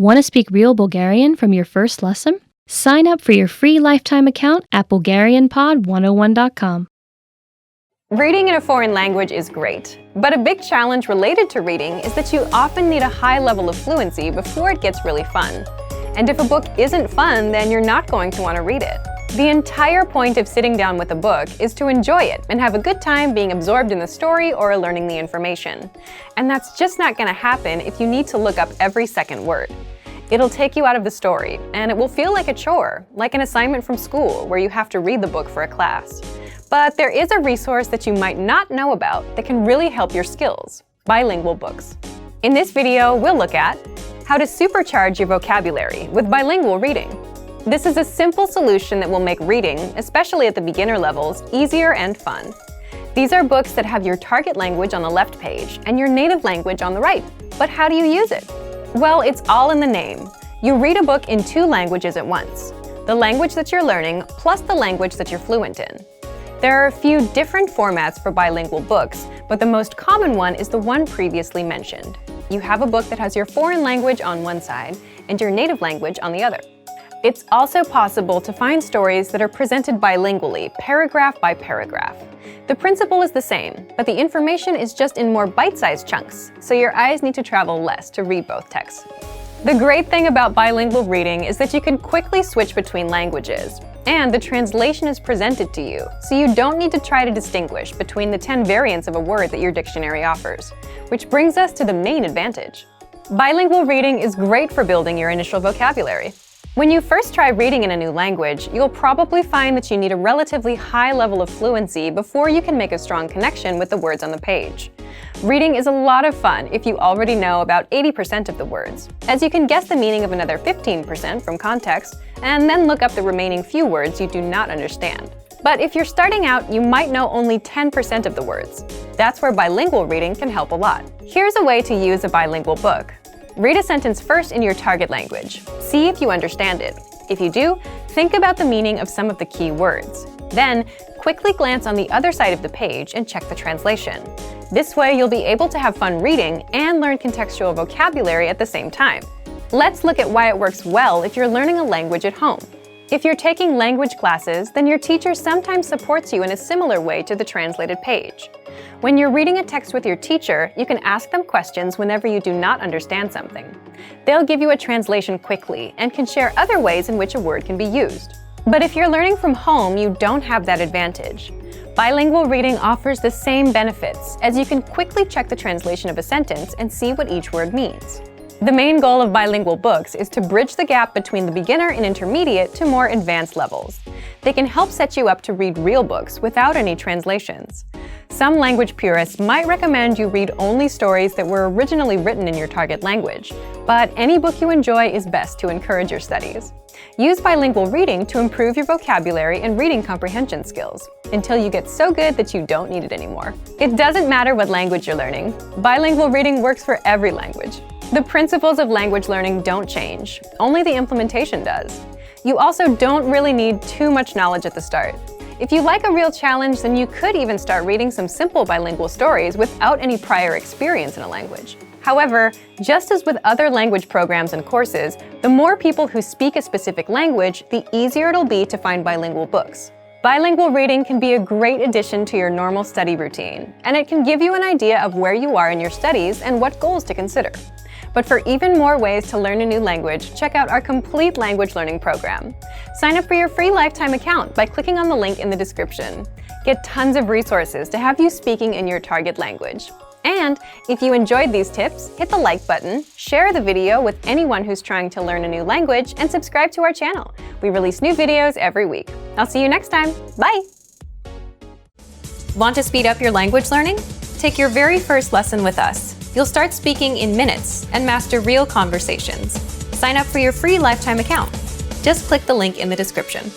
Want to speak real Bulgarian from your first lesson? Sign up for your free lifetime account at BulgarianPod101.com. Reading in a foreign language is great, but a big challenge related to reading is that you often need a high level of fluency before it gets really fun. And if a book isn't fun, then you're not going to want to read it. The entire point of sitting down with a book is to enjoy it and have a good time being absorbed in the story or learning the information. And that's just not going to happen if you need to look up every second word. It'll take you out of the story, and it will feel like a chore, like an assignment from school where you have to read the book for a class. But there is a resource that you might not know about that can really help your skills: bilingual books. In this video, we'll look at how to supercharge your vocabulary with bilingual reading. This is a simple solution that will make reading, especially at the beginner levels, easier and fun. These are books that have your target language on the left page and your native language on the right. But how do you use it? Well, it's all in the name. You read a book in two languages at once: the language that you're learning plus the language that you're fluent in. There are a few different formats for bilingual books, but the most common one is the one previously mentioned. You have a book that has your foreign language on one side and your native language on the other. It's also possible to find stories that are presented bilingually, paragraph by paragraph. The principle is the same, but the information is just in more bite-sized chunks, so your eyes need to travel less to read both texts. The great thing about bilingual reading is that you can quickly switch between languages, and the translation is presented to you, so you don't need to try to distinguish between the 10 variants of a word that your dictionary offers. Which brings us to the main advantage. Bilingual reading is great for building your initial vocabulary. When you first try reading in a new language, you'll probably find that you need a relatively high level of fluency before you can make a strong connection with the words on the page. Reading is a lot of fun if you already know about 80% of the words, as you can guess the meaning of another 15% from context, and then look up the remaining few words you do not understand. But if you're starting out, you might know only 10% of the words. That's where bilingual reading can help a lot. Here's a way to use a bilingual book. Read a sentence first in your target language. See if you understand it. If you do, think about the meaning of some of the key words. Then, quickly glance on the other side of the page and check the translation. This way, you'll be able to have fun reading and learn contextual vocabulary at the same time. Let's look at why it works well if you're learning a language at home. If you're taking language classes, then your teacher sometimes supports you in a similar way to the translated page. When you're reading a text with your teacher, you can ask them questions whenever you do not understand something. They'll give you a translation quickly and can share other ways in which a word can be used. But if you're learning from home, you don't have that advantage. Bilingual reading offers the same benefits, as you can quickly check the translation of a sentence and see what each word means. The main goal of bilingual books is to bridge the gap between the beginner and intermediate to more advanced levels. They can help set you up to read real books without any translations. Some language purists might recommend you read only stories that were originally written in your target language, but any book you enjoy is best to encourage your studies. Use bilingual reading to improve your vocabulary and reading comprehension skills, until you get so good that you don't need it anymore. It doesn't matter what language you're learning. Bilingual reading works for every language. The principles of language learning don't change, only the implementation does. You also don't really need too much knowledge at the start. If you like a real challenge, then you could even start reading some simple bilingual stories without any prior experience in a language. However, just as with other language programs and courses, the more people who speak a specific language, the easier it'll be to find bilingual books. Bilingual reading can be a great addition to your normal study routine, and it can give you an idea of where you are in your studies and what goals to consider. But for even more ways to learn a new language, check out our complete language learning program. Sign up for your free lifetime account by clicking on the link in the description. Get tons of resources to have you speaking in your target language. And if you enjoyed these tips, hit the like button, share the video with anyone who's trying to learn a new language, and subscribe to our channel. We release new videos every week. I'll see you next time. Bye! Want to speed up your language learning? Take your very first lesson with us. You'll start speaking in minutes and master real conversations. Sign up for your free lifetime account. Just click the link in the description.